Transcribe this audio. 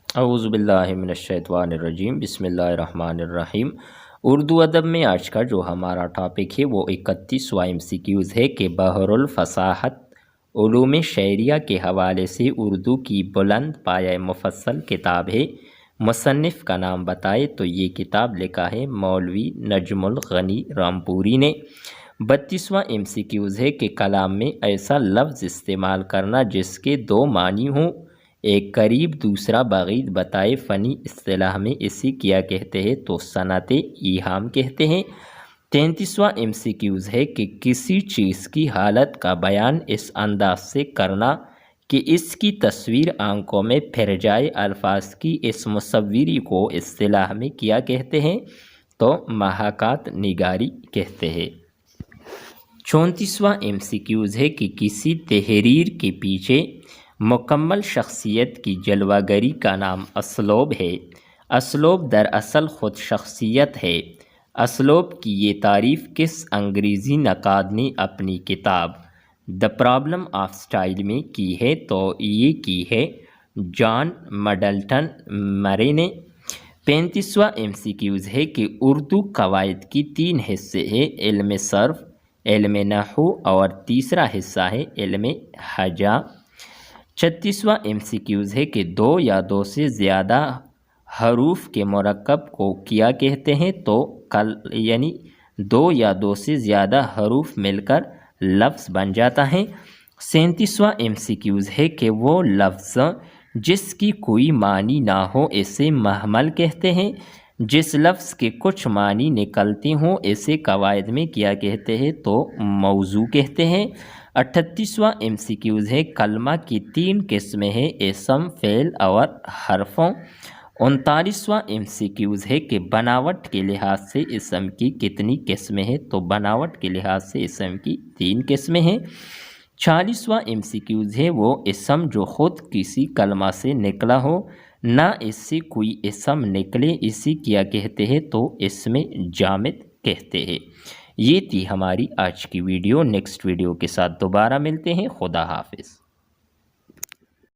اعوذ باللہ من الشیطان الرجیم، بسم اللہ الرحمن الرحیم۔ اردو ادب میں آج کا جو ہمارا ٹاپک ہے وہ 31واں MCQs ہے کہ بحر الفصاحت علوم شعریہ کے حوالے سے اردو کی بلند پایہ مفصل کتاب ہے۔ مصنف کا نام بتائے تو یہ کتاب لکھا ہے مولوی نجم الغنی رامپوری نے۔ 32واں MCQs ہے کہ کلام میں ایسا لفظ استعمال کرنا جس کے دو معنی ہوں، ایک قریب دوسرا بعید بتائے فنی اصطلاح میں اسی کیا کہتے ہیں تو صنعت ایہام کہتے ہیں۔ 33واں MCQs ہے کہ کسی چیز کی حالت کا بیان اس انداز سے کرنا کہ اس کی تصویر آنکھوں میں پھر جائے، الفاظ کی اس مصوری کو اصطلاح میں کیا کہتے ہیں تو محاکات نگاری کہتے ہیں۔ 34واں MCQs ہے کہ کسی تحریر کے پیچھے مکمل شخصیت کی جلوہ گری کا نام اسلوب ہے۔ اسلوب دراصل خود شخصیت ہے۔ اسلوب کی یہ تعریف کس انگریزی نقاد نے اپنی کتاب دی پرابلم آف سٹائل میں کی ہے تو یہ کی ہے جان مڈلٹن مرے نے۔ 35واں MCQs ہے کہ اردو قواعد کی 3 حصے ہیں، علم صرف، علم نحو اور تیسرا حصہ ہے علم ہجا۔ 36واں MCQs ہے کہ 2 یا 2 سے زیادہ حروف کے مرکب کو کیا کہتے ہیں تو یعنی 2 یا 2 سے زیادہ حروف مل کر لفظ بن جاتا ہے۔ 37واں MCQs ہے کہ وہ لفظ جس کی کوئی معنی نہ ہو اسے مہمل کہتے ہیں، جس لفظ کے کچھ معنی نکلتے ہوں اسے قواعد میں کیا کہتے ہیں تو موضوع کہتے ہیں۔ 38واں MCQs ہے کلمہ کی 3 قسمیں ہیں، اسم، فعل اور حرفوں۔ 39واں MCQs ہے کہ بناوٹ کے لحاظ سے اسم کی کتنی قسمیں ہیں تو بناوٹ کے لحاظ سے اسم کی 3 قسمیں ہیں۔ 40واں MCQs ہے وہ اسم جو خود کسی کلمہ سے نکلا ہو، نہ اس سے کوئی اسم نکلے اسی کیا کہتے ہیں تو اسم جامد کہتے ہیں۔ یہ تھی ہماری آج کی ویڈیو۔ نیکسٹ ویڈیو کے ساتھ دوبارہ ملتے ہیں۔ خدا حافظ۔